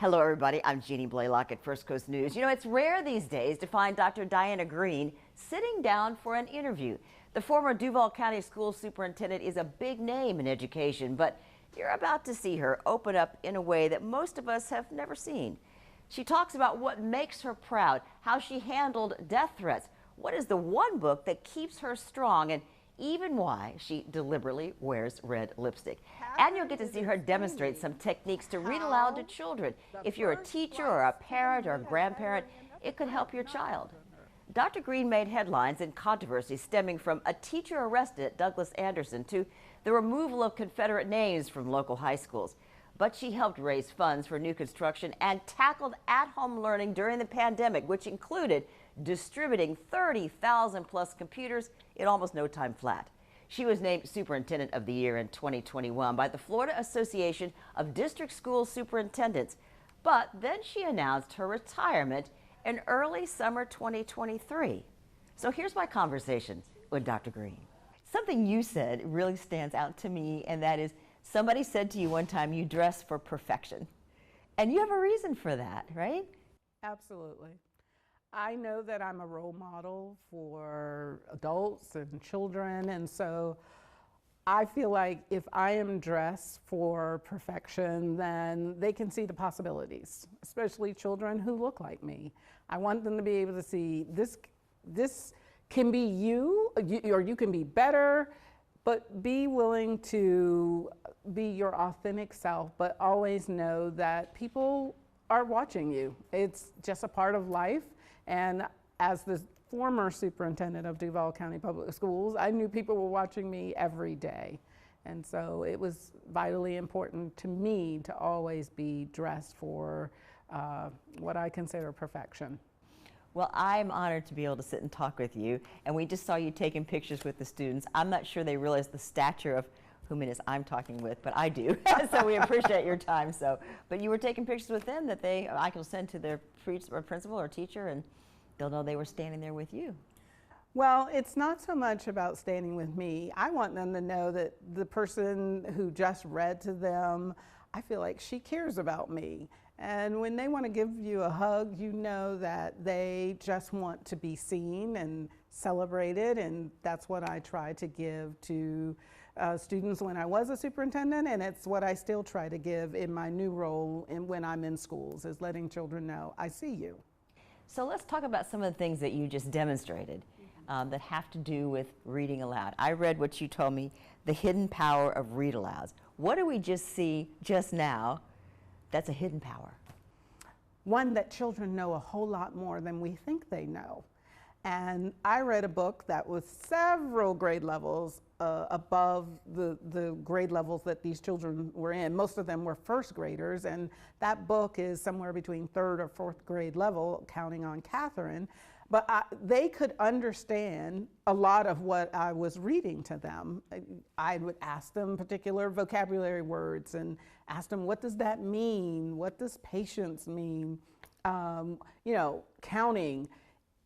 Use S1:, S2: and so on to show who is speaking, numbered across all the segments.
S1: Hello, everybody. I'm Jeannie Blaylock at First Coast News. You know, it's rare these days to find Dr. Diana Greene sitting down for an interview. The former Duval County School Superintendent is a big name in education, but you're about to see her open up in a way that most of us have never seen. She talks about what makes her proud, how she handled death threats, what is the one book that keeps her strong, and even why she deliberately wears red lipstick. And you'll get to see her demonstrate some techniques to read aloud to children. If you're a teacher or a parent or a grandparent, it could help your child. Dr. Greene made headlines and controversy stemming from a teacher arrested at Douglas Anderson to the removal of Confederate names from local high schools. But she helped raise funds for new construction and tackled at-home learning during the pandemic, which included distributing 30,000 plus computers in almost no time flat. She was named Superintendent of the Year in 2021 by the Florida Association of District School Superintendents. But then she announced her retirement in early summer 2023. So here's my conversation with Dr. Greene. Something you said really stands out to me, and that is somebody said to you one time you dress for perfection. And you have a reason for that, right?
S2: Absolutely. I know that I'm a role model for adults and children, and so I feel like if I am dressed for perfection, then they can see the possibilities, especially children who look like me. I want them to be able to see this can be you, or you can be better, but be willing to be your authentic self, but always know that people are watching you. It's just a part of life. And as the former superintendent of Duval County Public Schools, I knew people were watching me every day. And so it was vitally important to me to always be dressed for what I consider perfection.
S1: Well, I'm honored to be able to sit and talk with you. And we just saw you taking pictures with the students. I'm not sure they realize the stature of whom it is I'm talking with, but I do. So we appreciate your time. But you were taking pictures with them that I can send to their principal or teacher, and they'll know they were standing there with you.
S2: Well, it's not so much about standing with me. I want them to know that the person who just read to them, I feel like she cares about me. And when they want to give you a hug, you know that they just want to be seen and celebrated, and that's what I try to give to students when I was a superintendent, and it's what I still try to give in my new role when I'm in schools, is letting children know I see you.
S1: So let's talk about some of the things that you just demonstrated that have to do with reading aloud. I read what you told me, the hidden power of read alouds. What do we just see just now that's a hidden power?
S2: One that children know a whole lot more than we think they know. And I read a book that was several grade levels above the grade levels that these children were in. Most of them were first graders, and that book is somewhere between third or fourth grade level, counting on Catherine. But they could understand a lot of what I was reading to them. I would ask them particular vocabulary words and ask them, what does that mean? What does patience mean? Counting.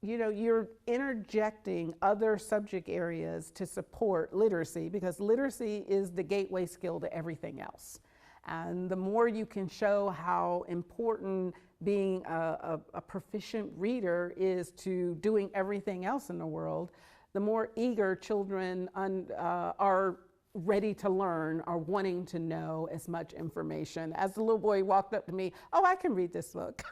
S2: You're interjecting other subject areas to support literacy, because literacy is the gateway skill to everything else. And the more you can show how important being a proficient reader is to doing everything else in the world, the more eager children are ready to learn, are wanting to know as much information. As the little boy walked up to me, oh, I can read this book.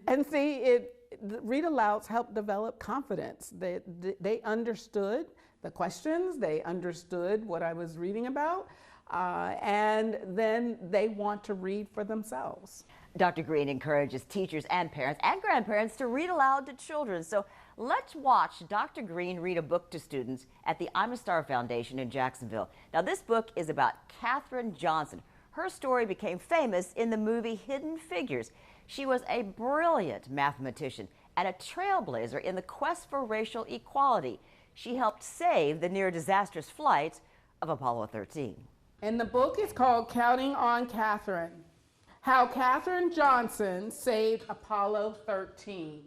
S2: And see, read alouds helped develop confidence. They understood the questions, they understood what I was reading about, and then they want to read for themselves.
S1: Dr. Greene encourages teachers and parents and grandparents to read aloud to children. So let's watch Dr. Greene read a book to students at the I'm a Star Foundation in Jacksonville. Now, this book is about Katherine Johnson. Her story became famous in the movie Hidden Figures. She was a brilliant mathematician and a trailblazer in the quest for racial equality. She helped save the near disastrous flight of Apollo 13.
S2: And the book is called Counting on Catherine: How Katherine Johnson Saved Apollo 13.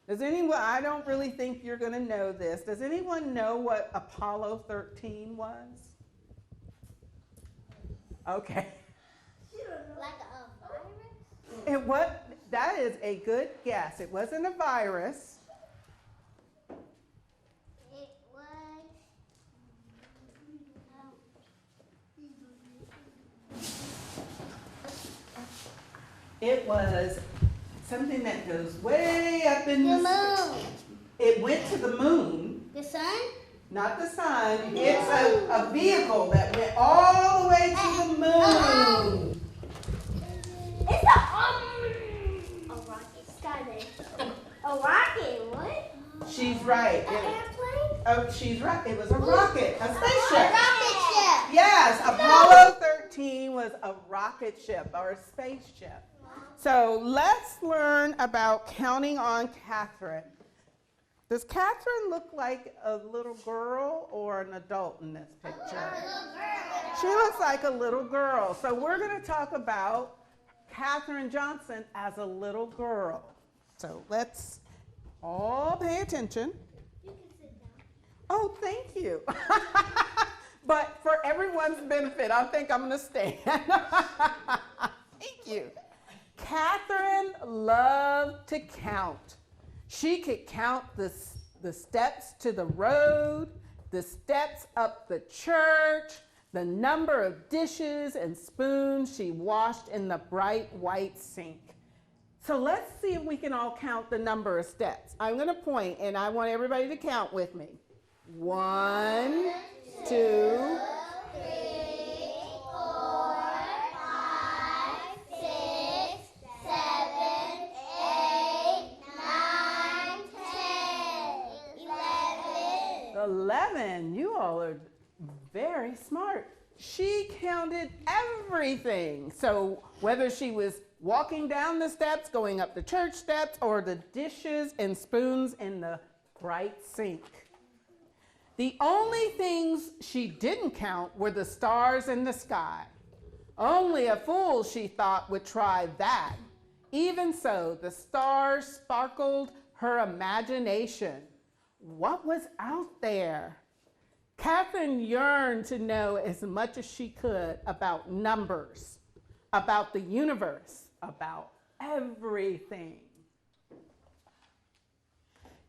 S2: Does anyone, I don't really think you're going to know this. Does anyone know what Apollo 13 was? Okay.
S3: Like a virus?
S2: That is a good guess. It wasn't a virus. It was something that goes way up in the moon. It went to the moon.
S3: The sun?
S2: Not the sun. It's a vehicle that went all the way to the moon.
S3: It's a rocket. Skybase. A rocket? What?
S2: She's right.
S3: An airplane?
S2: Oh, she's right. It was a rocket, a spaceship.
S3: A rocket ship.
S2: Yes, Apollo 13 was a rocket ship or a spaceship. So let's learn about counting on Catherine. Does Catherine look like a little girl or an adult in this picture? She looks like a little girl. So we're going to talk about Catherine Johnson as a little girl. So let's all pay attention.
S3: You can sit down.
S2: Oh, thank you. But for everyone's benefit, I think I'm going to stand. Thank you. Catherine loved to count. She could count the steps to the road, the steps up the church, the number of dishes and spoons she washed in the bright white sink. So let's see if we can all count the number of steps. I'm going to point and I want everybody to count with me. 1, 2,
S3: 3, 4, 5, 6, 7, 8, 9, 10, 11.
S2: 11. You all are very smart. She counted everything. So whether she was walking down the steps, going up the church steps, or the dishes and spoons in the bright sink. The only things she didn't count were the stars in the sky. Only a fool, she thought, would try that. Even so, the stars sparkled her imagination. What was out there? Catherine yearned to know as much as she could about numbers, about the universe, about everything.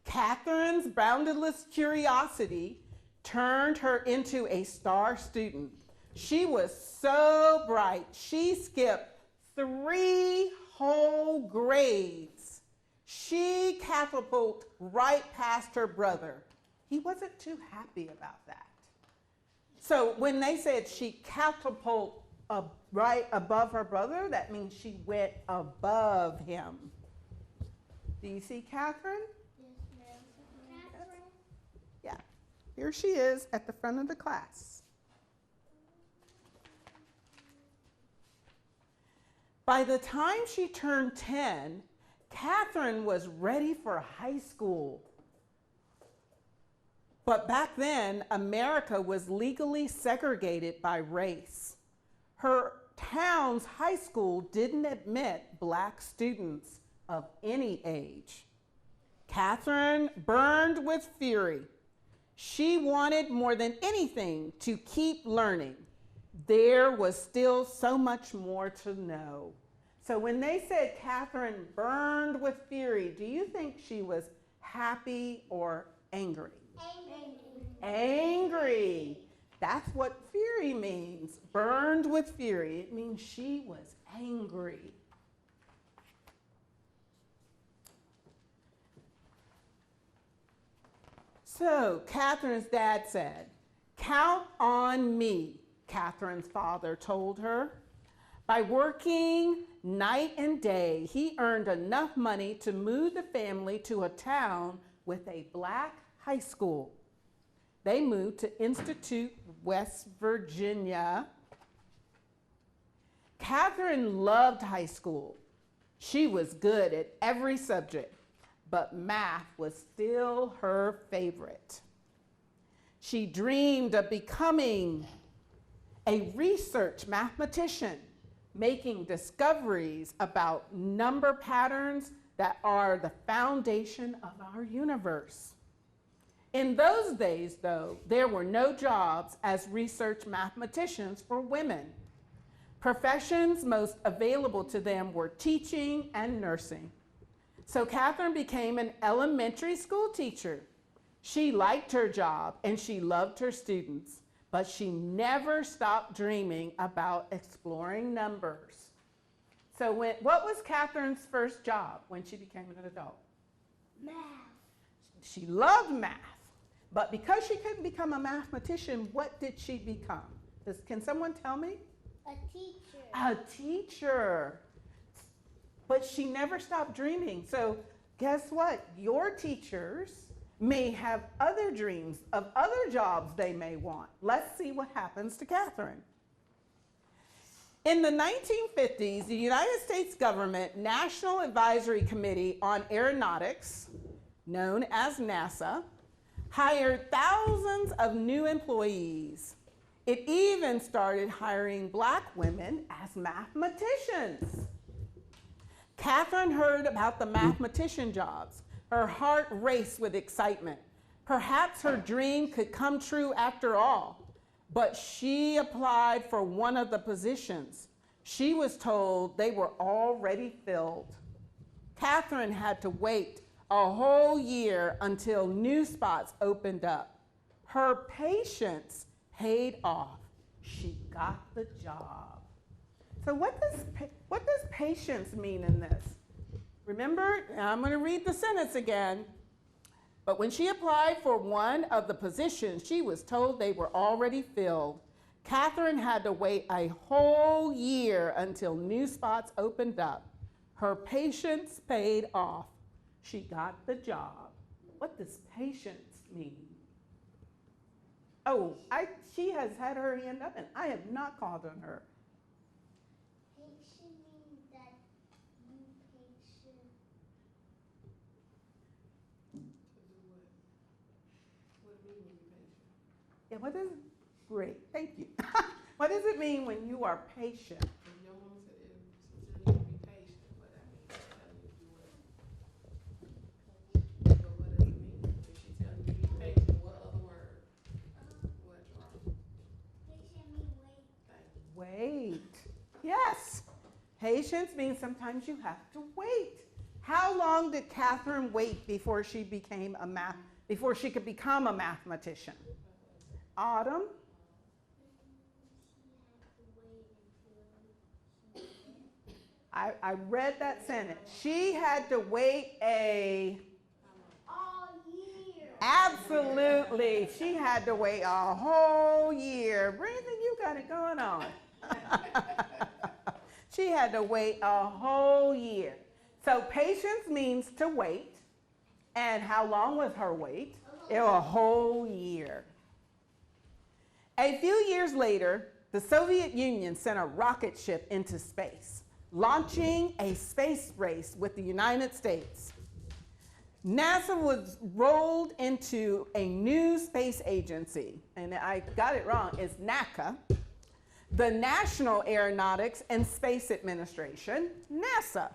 S2: Catherine's boundless curiosity turned her into a star student. She was so bright, she skipped 3 whole grades. She catapulted right past her brother. He wasn't too happy about that. So when they said she catapulted right above her brother, that means she went above him. Do you see Catherine? Yeah, here she is at the front of the class. By the time she turned 10, Catherine was ready for high school. But back then, America was legally segregated by race. Her town's high school didn't admit black students of any age. Catherine burned with fury. She wanted more than anything to keep learning. There was still so much more to know. So when they said Catherine burned with fury, do you think she was happy or angry? Angry. That's what fury means. Burned with fury. It means she was angry. So Catherine's dad said, "Count on me," Catherine's father told her. By working night and day, he earned enough money to move the family to a town with a black high school. They moved to Institute, West Virginia. Catherine loved high school. She was good at every subject, but math was still her favorite. She dreamed of becoming a research mathematician, making discoveries about number patterns that are the foundation of our universe. In those days, though, there were no jobs as research mathematicians for women. Professions most available to them were teaching and nursing. So Catherine became an elementary school teacher. She liked her job and she loved her students, but she never stopped dreaming about exploring numbers. So what was Catherine's first job when she became an adult?
S3: Math.
S2: She loved math, but because she couldn't become a mathematician, what did she become? Can someone tell me?
S3: A teacher.
S2: A teacher. But she never stopped dreaming. So guess what? Your teachers may have other dreams of other jobs they may want. Let's see what happens to Catherine. In the 1950s, the United States government National Advisory Committee on Aeronautics, known as NASA, hired thousands of new employees. It even started hiring black women as mathematicians. Catherine heard about the mathematician jobs. Her heart raced with excitement. Perhaps her dream could come true after all, but she applied for one of the positions. She was told they were already filled. Catherine had to wait a whole year until new spots opened up. Her patience paid off. She got the job. So what does patience mean in this? Remember, I'm going to read the sentence again. But when she applied for one of the positions, she was told they were already filled. Catherine had to wait a whole year until new spots opened up. Her patience paid off. She got the job. What does patience mean? Oh, she has had her hand up and I have not called on her.
S3: Patient means that you patient.
S2: Yeah, what is it? Great, thank you. What does it mean when you are patient?
S4: Your mom said she said you need to be patient, but that means telling you to do what? But what does it mean? If she tells you to be patient, what other word? What wrong?
S3: Patient means wait.
S4: Thank you.
S2: Wait. Yes. Patience means sometimes you have to wait. How long did Catherine wait before she could become a mathematician? Autumn? I read that sentence. She had to wait
S3: All year.
S2: absolutely. She had to wait a whole year. Brandon, you got it going on. She had to wait a whole year. So patience means to wait. And how long was her wait? It was a whole year. A few years later, the Soviet Union sent a rocket ship into space, launching a space race with the United States. NASA was rolled into a new space agency, and I got it wrong, it's NACA, the National Aeronautics and Space Administration, NASA.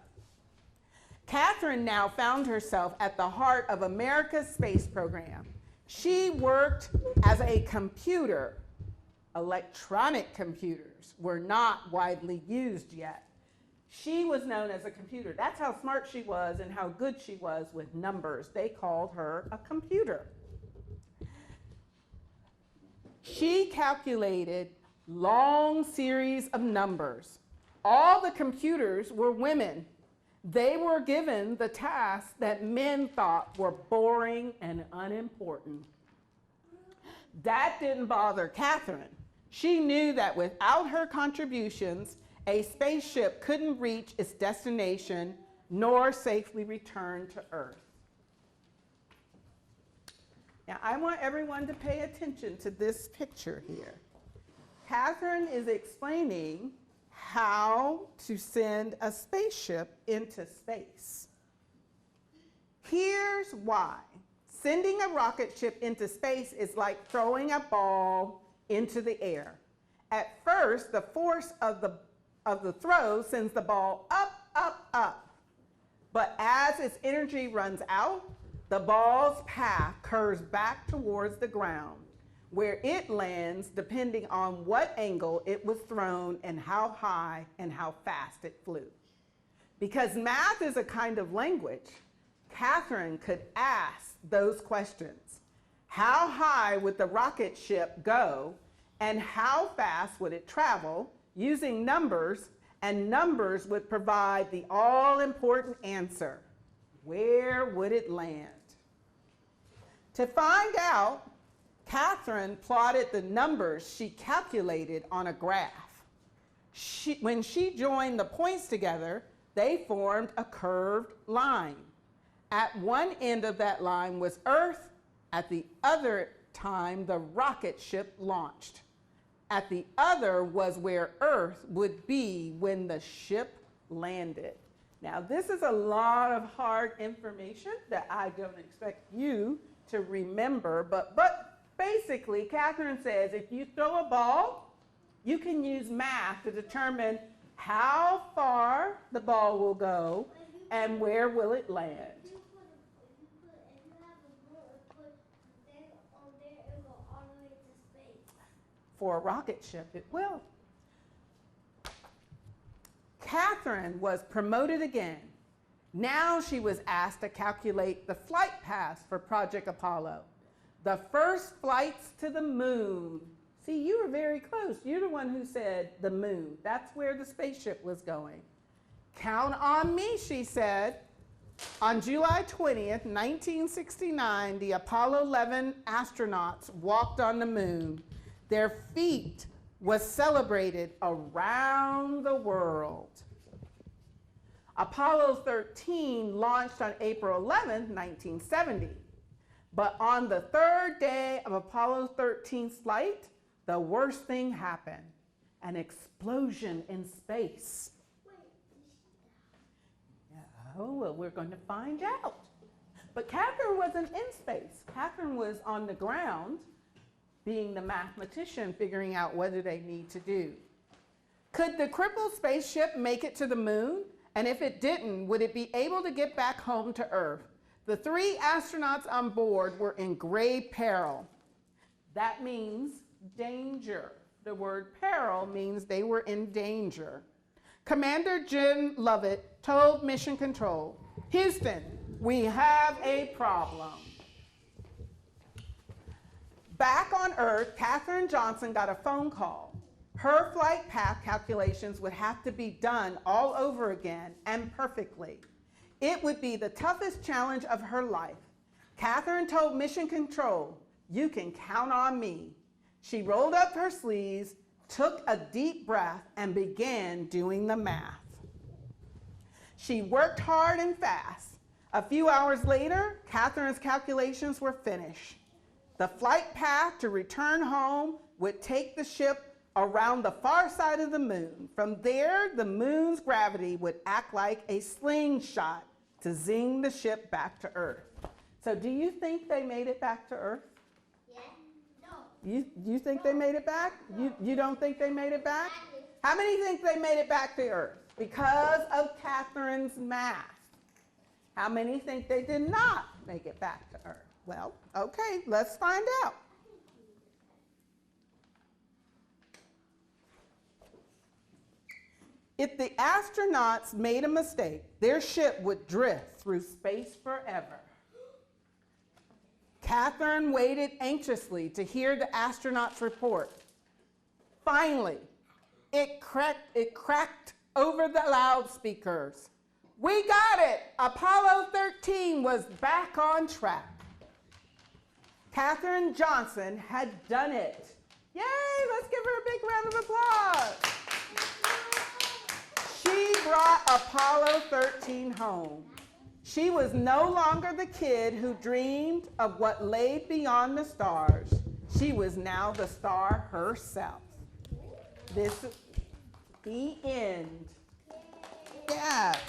S2: Catherine now found herself at the heart of America's space program. She worked as a computer. Electronic computers were not widely used yet. She was known as a computer. That's how smart she was and how good she was with numbers. They called her a computer. She calculated long series of numbers. All the computers were women. They were given the tasks that men thought were boring and unimportant. That didn't bother Catherine. She knew that without her contributions, a spaceship couldn't reach its destination nor safely return to Earth. Now, I want everyone to pay attention to this picture here. Catherine is explaining how to send a spaceship into space. Here's why. Sending a rocket ship into space is like throwing a ball into the air. At first, the force of the throw sends the ball up, up, up. But as its energy runs out, the ball's path curves back towards the ground. where it lands depending on what angle it was thrown and how high and how fast it flew. Because math is a kind of language, Catherine could ask those questions. How high would the rocket ship go, and how fast would it travel, using numbers, and numbers would provide the all-important answer. Where would it land? To find out, Catherine plotted the numbers she calculated on a graph. When she joined the points together, they formed a curved line. At one end of that line was Earth. At the other time, the rocket ship launched. At the other was where Earth would be when the ship landed. Now, this is a lot of hard information that I don't expect you to remember, but basically, Catherine says if you throw a ball, you can use math to determine how far the ball will go and where will it land.
S3: If you have a boat and put the thing on there, it will go all the way to space.
S2: For a rocket ship, it will. Catherine was promoted again. Now she was asked to calculate the flight paths for Project Apollo. The first flights to the moon. See, you were very close. You're the one who said the moon. That's where the spaceship was going. Count on me, she said. On July 20th, 1969, the Apollo 11 astronauts walked on the moon. Their feat was celebrated around the world. Apollo 13 launched on April 11th, 1970. But on the third day of Apollo 13's flight, the worst thing happened, an explosion in space. Oh, well, we're going to find out. But Catherine wasn't in space. Catherine was on the ground, being the mathematician, figuring out what do they need to do. Could the crippled spaceship make it to the moon? And if it didn't, would it be able to get back home to Earth? The 3 astronauts on board were in grave peril. That means danger. The word peril means they were in danger. Commander Jim Lovett told Mission Control, Houston, we have a problem. Back on Earth, Katherine Johnson got a phone call. Her flight path calculations would have to be done all over again and perfectly. It would be the toughest challenge of her life. Catherine told Mission Control, you can count on me. She rolled up her sleeves, took a deep breath, and began doing the math. She worked hard and fast. A few hours later, Catherine's calculations were finished. The flight path to return home would take the ship around the far side of the moon. From there, the moon's gravity would act like a slingshot to zing the ship back to Earth. So do you think they made it back to Earth?
S3: Yes. No.
S2: You think they made it back? You don't think they made it back? How many think they made it back to Earth? Because of Catherine's math. How many think they did not make it back to Earth? Well, okay, let's find out. If the astronauts made a mistake, their ship would drift through space forever. Catherine waited anxiously to hear the astronauts' report. Finally, it cracked over the loudspeakers. We got it! Apollo 13 was back on track. Katherine Johnson had done it. Yay, let's give her a big round of applause. She brought Apollo 13 home. She was no longer the kid who dreamed of what lay beyond the stars. She was now the star herself. This is the end. Yes.